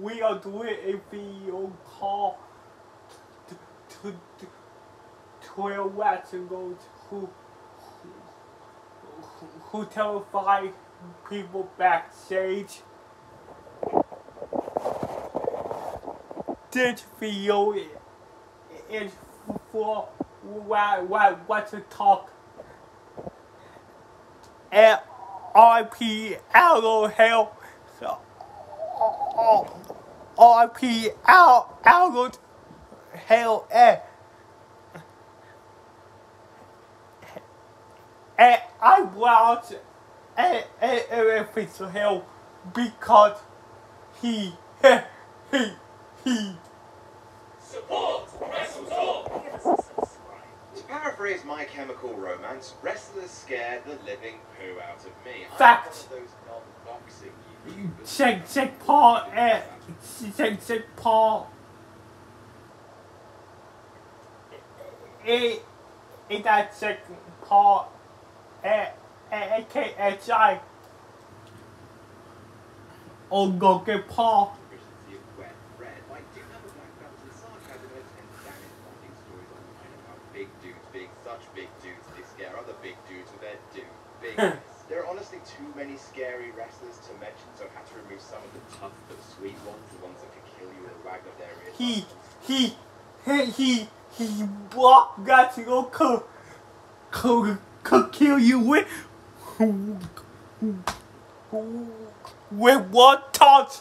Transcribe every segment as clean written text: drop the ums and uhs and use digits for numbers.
we are doing a video call to a wrestler who terrified people backstage. This video is for what to talk and RP out hell. RP out hell and I watched everything to hell because he Support WrestleTalk! To paraphrase My Chemical Romance, wrestlers scared the living poo out of me. Fact. I'm one of those non-boxing YouTubers. Jake Paul Jake Paul in that Jake Paul AKHI or go get Paul. Efficiency of wet bread. I do have a black belt in sarcasm and tend to damage bonding stories online about big dudes, such big dudes, they scare other big dudes with their bigness. There are honestly too many scary wrestlers to mention, so I had to remove some of the tough but sweet ones, the ones that could kill you with a wag of their ears. He blocked that to go could kill you with one touch.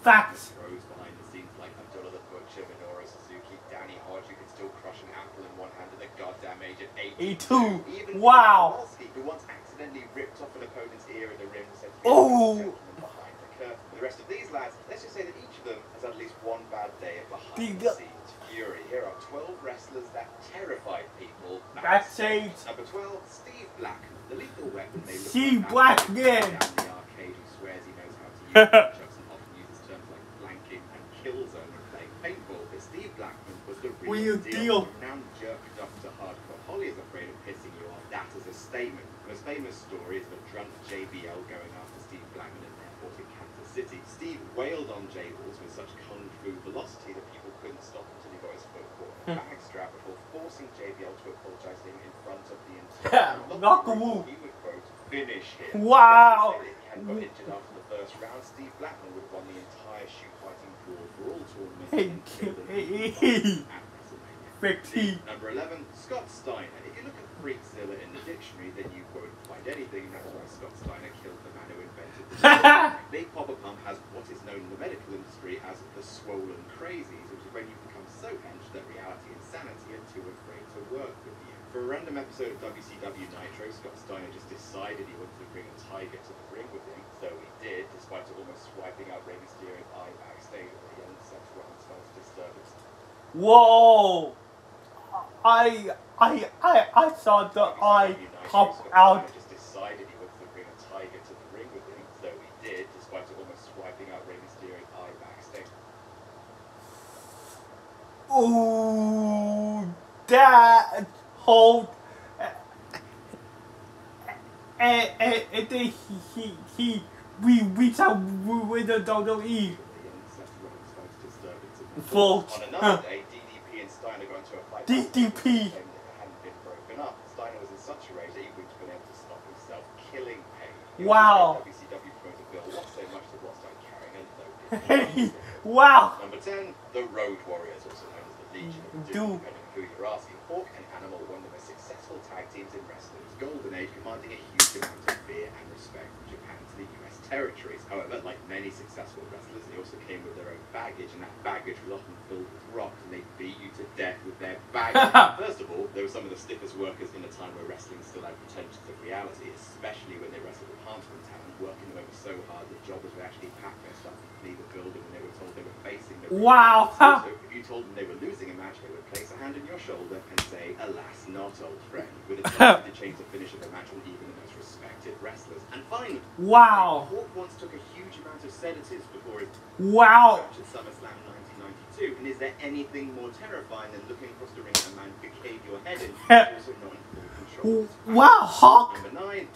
Facts. Pros behind the scenes like Abdullah the Butcher, Minoru Suzuki, Danny Hodge, who can still crush an apple in one hand, and the goddamn age at 82. Even Wow. Kowalski, who once accidentally ripped off an opponent's ear in the ring, said Oh. behind the curtain. The rest of these lads, let's just say that each of them has had at least one bad day of behind the scenes fury. Here are 12 wrestlers that terrified people Backstage. Number 12, Steve Blackman, the lethal weapon they look Steve like Blackman. down the arcade who swears he knows how to use nunchucks and often uses terms like flanking and kill zone when playing paintball. But Steve Blackman was the real deal. Now jerked up to hardcore. Holly is afraid of pissing you off. That is a statement. The most famous story is of a drunk JBL going after Steve Blackman in an airport in Kansas City. Steve wailed on J-Balls with such kung fu velocity that people couldn't stop until he got his foot caught in a bag strap before forcing JBL to apologize to him in front of the entire room. He would quote, finish him. Wow. If he hadn't got injured after the first round, Steve Blackman would have won the entire shoot fighting brawl for all tournaments and killed him at WrestleMania. Number 11, Scott Steiner. If you look at Freakzilla in the dictionary, then you won't find anything. That's why Scott Steiner killed the man who invented the Big Papa Pump has what is known in the medical industry as the swollen crazies, which is when you become so hench that reality and sanity are too afraid to work with you. For a random episode of WCW Nitro, Scott Steiner just decided he wanted to bring a tiger to the ring with him, so he did, despite almost swiping out Rey Mysterio's eye backstage with a young Seth Rollins' disturbance. Whoa! I saw the eye pop out. Just decided he wanted to bring a tiger to the ring with him, so he did, despite almost swiping out Rey Mysterio's eye backstage. Ooh, that whole and then we talk with the WWE. On another day, DDP and Steiner got into a fight. DDP hadn't been broken up. Steiner was in such a rage that he wouldn't have been able to stop himself killing Payne. Wow. WCW promoter Bill lost so much that Ross started carrying a load. Wow. Number 10, the Road Warriors, also known as the Legion of Doom, depending on who you're asking. Hawk and Animal were one of the most successful tag teams in wrestling's golden age, commanding a huge amount of fear and respect from Japan to the US territories. However, like many successful wrestlers, they also came with their own baggage, and that baggage was often filled with rocks, and they beat you to death with their baggage. First of all, they were some of the stiffest workers in a time where wrestling still had pretensions of reality, especially when they wrestled enhancement talent, working them over so hard that jobbers would actually pack their stuff and flee the building when they were told they were facing the wow. Also, if you told them they were losing a match, they would place a hand on your shoulder and say, alas, not old friend, with a tendency to change the finish of the match on even the most respected wrestlers. And finally, wow. Hawk once took a huge amount of sedatives before his wow. match at SummerSlam 1992. And is there anything more terrifying than looking across the ring at a man who caved your head in, also not in full control? Wow, Hawk. Number 9,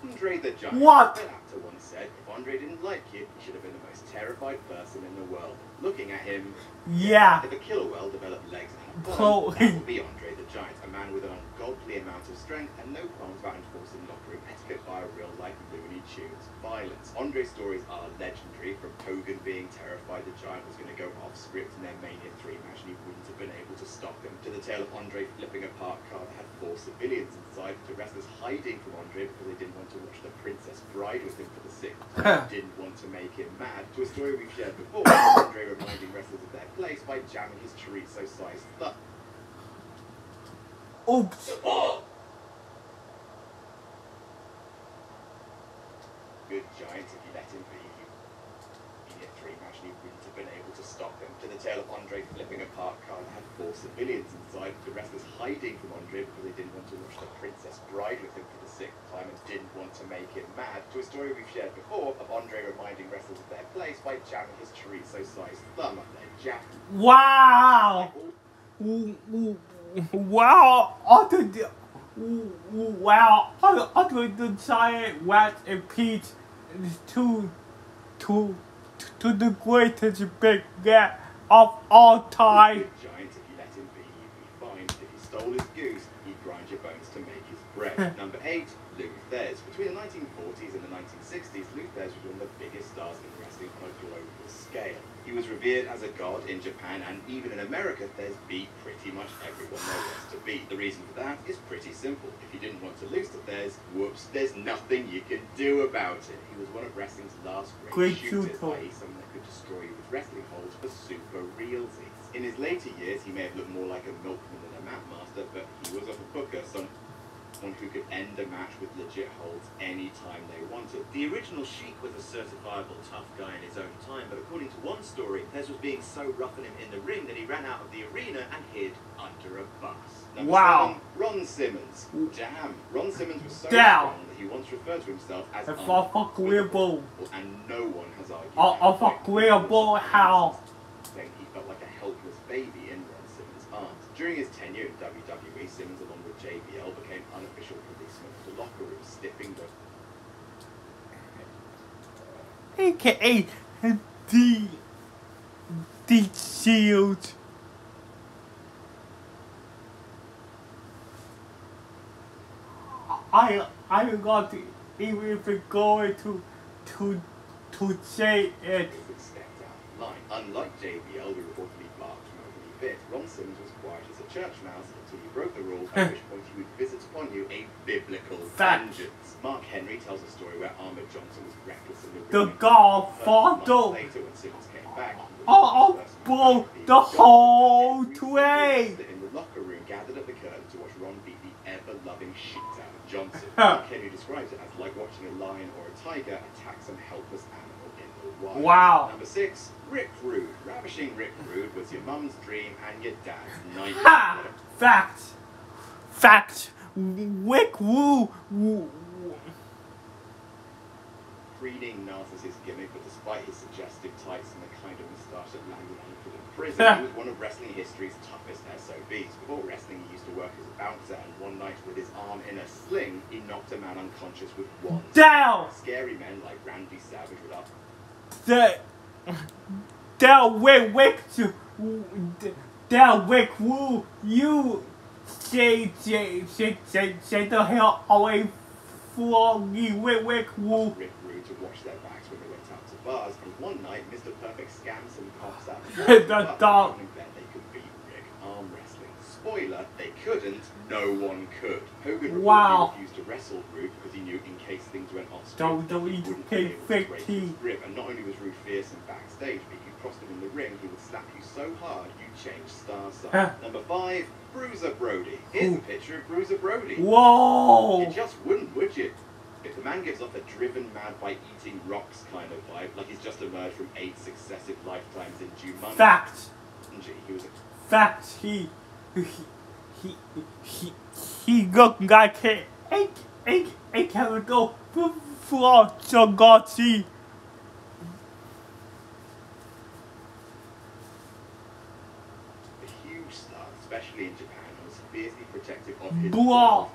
Andre the Giant. What? The actor once said, if Andre didn't like you, he should have been the most terrified person in the world. Looking at him, yeah. if a killer whale developed legs and a Oh. bone, that would be Andre the Giant, a man with an ungodly amount of strength and no qualms about enforcing locker room etiquette via real-life Looney Tunes violence. Andre's stories are legendary, from Hogan being terrified the Giant was going to go off script in their Mania 3 match and he wouldn't have been able to stop him, to the tale of Andre flipping a parked car that had 4 civilians inside, to wrestlers hiding from Andre because they didn't want to watch the Princess Bride with him for the 6th time, didn't want to make him mad, to a story we've shared before, Andre reminding wrestlers of their place by jamming his chorizo-sized thumb. Oops. Good Giant, if you let him be. Mania 3 match and he wouldn't have been able to stop him, to the tale of Andre flipping a parked car that had 4 civilians inside, the wrestlers hiding from Andre because they didn't want to watch the Princess Bride with him for the 6th time and didn't want to make him mad, to a story we've shared before of Andre reminding wrestlers of their place by jamming his chorizo-sized thumb up their jack. Wow. Wow. Andre the Giant was a piece to the greatest big cat of all time. Good Giant, if you let him be, you'd be fine. If you stole his goose, he'd grind your bones to make his bread. Number 8, Lou Thesz. Between the 1940s and the 1960s, Lou Thesz was one of the biggest stars in wrestling on a global scale. He was revered as a god in Japan, and even in America, Thesz beat pretty much everyone there was to beat. The reason for that is pretty simple. If you didn't want to lose to Thesz, whoops, there's nothing you can do about it. He was one of wrestling's last great shooters, i.e. someone that could destroy you with wrestling holds for super realsies. In his later years, he may have looked more like a milkman than a mat master, but he was a booker, someone who could end a match with legit holds anytime they wanted. The original Sheik was a certifiable tough guy in his own time, but according to one story, Thesz was being so rough on him in the ring that he ran out of the arena and hid under a bus. Number 7, Ron Simmons. Damn, Ron Simmons was so strong that he once referred to himself as unfuckable, and no one has argued. Unfuckable how? Saying he felt like a helpless baby in Ron Simmons' arms. During his tenure in WWE, Simmons, along with JBL, became unofficial policeman of the locker room, stiffing the AKA the Shield. I got to even going to say it. Unlike JBL, who reportedly barked from over the bit, Ron Simmons was quiet as a church mouse until you broke the rule, at which point he would visit upon you a biblical vengeance. Mark Henry tells a story where Ahmed Johnson was reckless in the ring. The Godfather. Later, when Simmons came back, bro, the whole way. In the locker room, gathered at the curtain to watch Ron beat the ever-loving shit out of Johnson. Mark Henry describes it as like watching a lion or a tiger attack some helpless animal in the wild. Wow. Number 6, Rick Rude. Ravishing Rick Rude was your mum's dream and your dad's nightmare. Ha! Fact. Rick Rude. Breeding narcissist gimmick, but despite his suggestive tights and the kind of moustache that landed on him in prison, he was one of wrestling history's toughest SOBs. Before wrestling, he used to work as a bouncer, and one night with his arm in a sling, he knocked a man unconscious with one. Down! Scary men like Randy Savage would up. Rick Rude, you say the hell away from me, Rick Rude. Rick Rude to watch their backs when they went out to bars, and one night Mr. Perfect scammed some cops out The dog. Bet they could beat Rick arm wrestling. Spoiler, they couldn't, no one could. Hogan refused to wrestle Rude because he knew in case things went off script, he wouldn't be able to break his grip. And not only was Rude fearsome backstage, but if you crossed him in the ring, he would slap you so hard you'd change star sign. Number 5, Bruiser Brody. Here's a picture of Bruiser Brody. Whoa! You just wouldn't, would you? If the man gives off a driven mad by eating rocks kind of vibe, like he's just emerged from 8 successive lifetimes in Jumanji. Fact. He was Fact. He looked like a chemical for Chagachi. a huge star, especially in Japan, and was fiercely protective of his man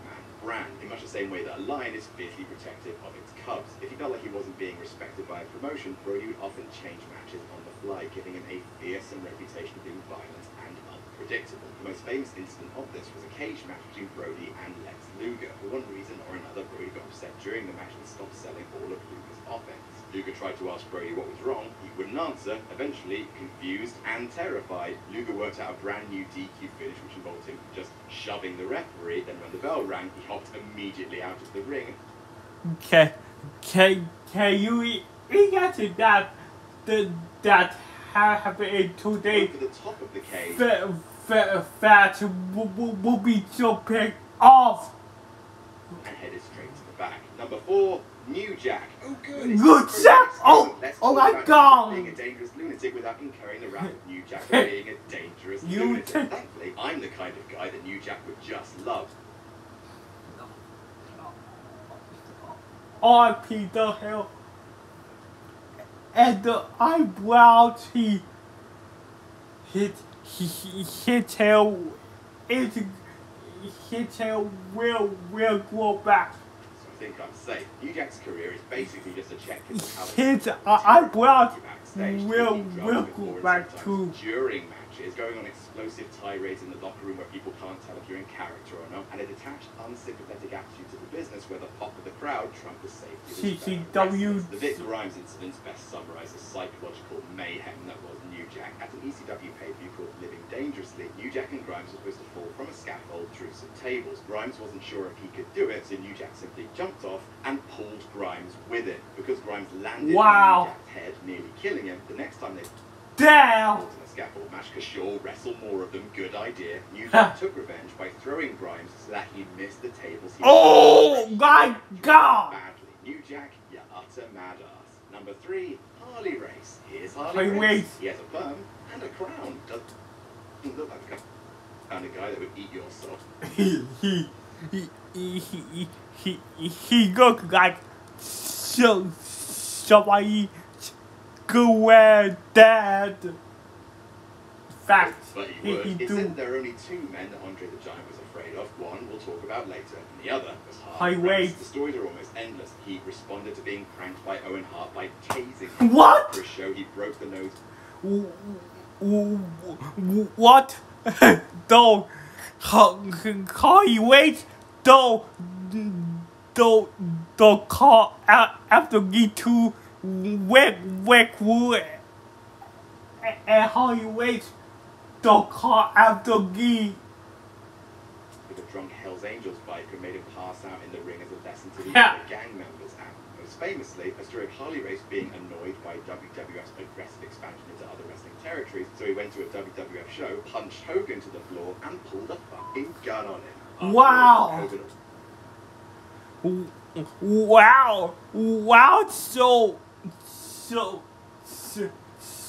brand, in much the same way that a lion is fiercely protective of its pubs. If he felt like he wasn't being respected by a promotion, Brody would often change matches on the fly, giving him a fearsome reputation of being violent and unpredictable. The most famous incident of this was a cage match between Brody and Lex Luger. For one reason or another, Brody got upset during the match and stopped selling all of Luger's offense. Luger tried to ask Brody what was wrong. He wouldn't answer. Eventually, confused and terrified, Luger worked out a brand new DQ finish which involved him just shoving the referee. Then when the bell rang, he hopped immediately out of the ring. Can you imagine that happened today? Over the top of the cage. That will be jumping off. And headed straight to the back. Number 4, New Jack. Oh good. Good Jack! Oh my God! Being a dangerous lunatic without incurring the wrath of New Jack for being a dangerous lunatic. Thankfully, I'm the kind of guy that New Jack would just love. R.P. the hell. And the eyebrows his tail will grow back. So I think I'm safe. New Jack's career is basically just a check into how his eyebrows Backstage, will go back too. During matches, going on explosive tirades in the locker room where people can't tell if you're in character or not, and a detached, unsympathetic attitude to the business where the pop of the crowd trumped the safety of CCW. The Vic Grimes incidents best summarize the psychological mayhem that was New Jack. At an ECW pay-per-view called Living Dangerously, New Jack and Grimes were supposed to fall from a scaffold through some tables. Grimes wasn't sure if he could do it, so New Jack simply jumped off and pulled Grimes with him. Because Grimes landed on New Jack's head, nearly killing him, the next time they down in a scaffold match, because sure, wrestle more of them, good idea. New Jack took revenge by throwing Grimes so that he missed the tables. Oh my God! Badly. New Jack, you utter mad ass. Number 3, Harley Race. Here's Harley Race. He has a perm and a crown. Doesn't look like the kind of guy that would eat your soul. He looks like somebody go dead. Fact. But he would. It said there are only 2 men that Andre the Giant was afraid of. One we'll talk about later, and the other was Hart. The stories are almost endless. He responded to being pranked by Owen Hart by tasing him. What? For a show, he broke the nose. What? Don't wait. Don't call after me to wake wood and wait. Don't call after me. With a drunk Hell's Angels bike who made him pass out in the ring as a lesson to the other gang members, and most famously, a story of Harley Race being annoyed by WWF's aggressive expansion into other wrestling territories, so he went to a WWF show, punched Hogan to the floor, and pulled a fucking gun on him. Wow! Wow!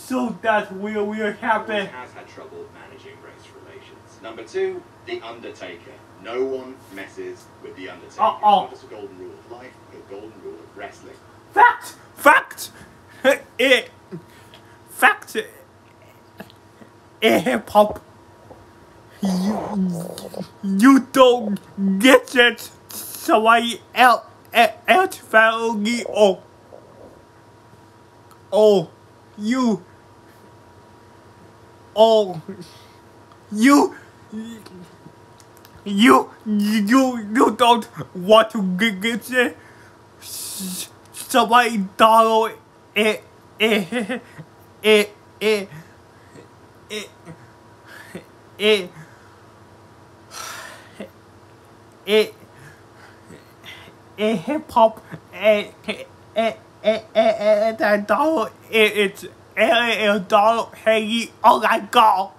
So that will happen. Has had trouble managing race relations. Number 2, The Undertaker. No one messes with The Undertaker. It's not just a golden rule of life, but a golden rule of wrestling. Fact. Hip hop. You don't get it. Somebody else only. You don't want to get it. Somebody dollar it hip hop and that dollar it's a dollar hanging on that god.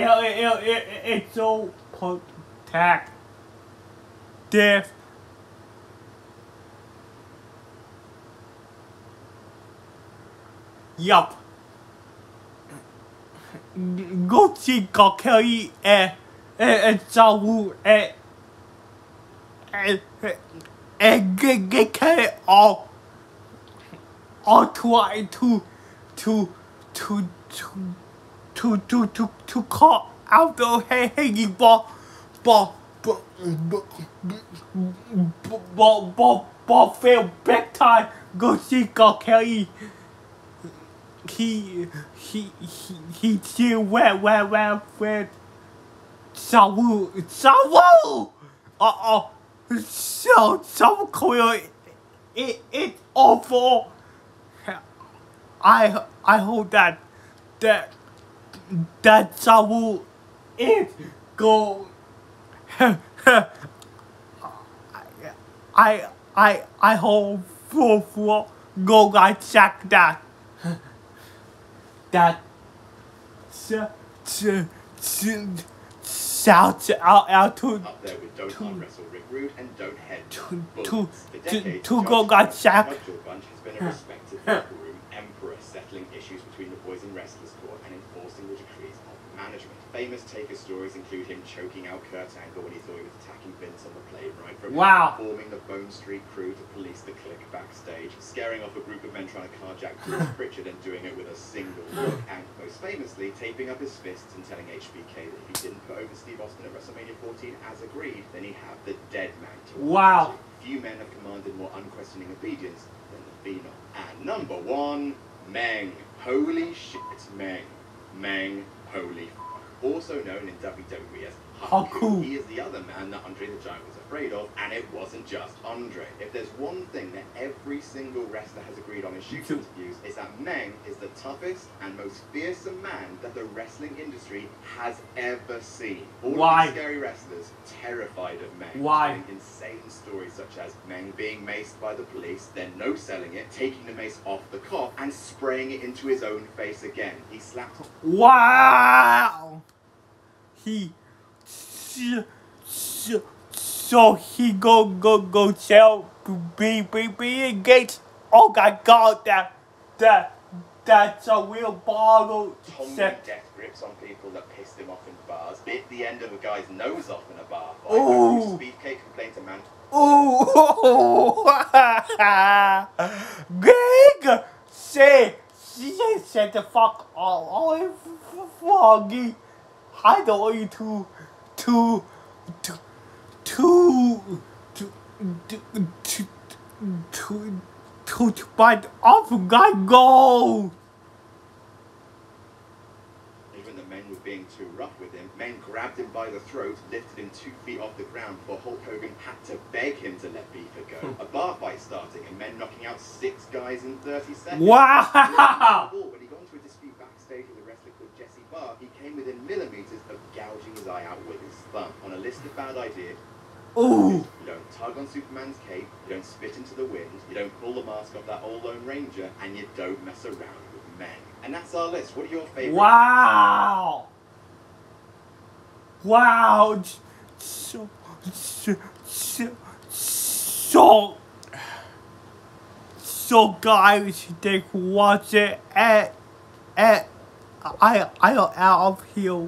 It's so protective. Yup. Go see Kelly and Sawu and get Kelly all try to call out the hanging ball but Phil big time go see Kelly. He still where Sawu. So cool. It's awful. I hope that Sawu is go. I hope for go guys check that shout out to Up there with Don't Arm Wrestle Rick Rude and Don't Head to go guys check. Bunch has been a respected locker room emperor, settling issues between the Boys and Wrestlers Court and enforcing the decrees of management. Famous Taker stories include him choking out Kurt Angle when he thought he was attacking Vince on the plane, right? From forming the Bone Street crew to police the clique backstage, scaring off a group of men trying to carjack Bruce Pritchard and doing it with a single look, and most famously, taping up his fists and telling HBK that if he didn't put over Steve Austin at WrestleMania 14 as agreed, then he'd have the dead man to watch. Few men have commanded more unquestioning obedience than the Phenom. And number one, Meng. Holy shit, Meng. Meng, holy fuck. Also known in WWE as Haku. He is the other man that Andre the Giant was afraid of, and it wasn't just Andre. If there's one thing that every single wrestler has agreed on in shoot interviews, it's that Meng is the toughest and most fearsome man that the wrestling industry has ever seen. All of these scary wrestlers terrified of Meng. Telling insane stories such as Meng being maced by the police, then no-selling it, taking the mace off the cop, and spraying it into his own face again. He slapped... So he go sell be engaged. Oh my God, that's a real bottle. Tommy death grips on people that pissed him off in bars. Bit the end of a guy's nose off in a bar. Bruce Beefcake complained to man. Greg, shut the fuck all foggy. I don't want you to bite off a guy go. Even the men were being too rough with him. Men grabbed him by the throat, lifted him 2 feet off the ground before Hulk Hogan had to beg him to let Beaver go. A bar fight starting and men knocking out 6 guys in 30 seconds. Wow! When he got into a dispute backstage with a wrestler called Jesse Barr, he came within millimeters of gouging his eye out with his thumb. On a list of bad ideas, you don't tug on Superman's cape, you don't spit into the wind, you don't pull the mask off that old Lone Ranger, and you don't mess around with men. And that's our list. What are your favorites? Wow! So guys, they watch it and I am out of here.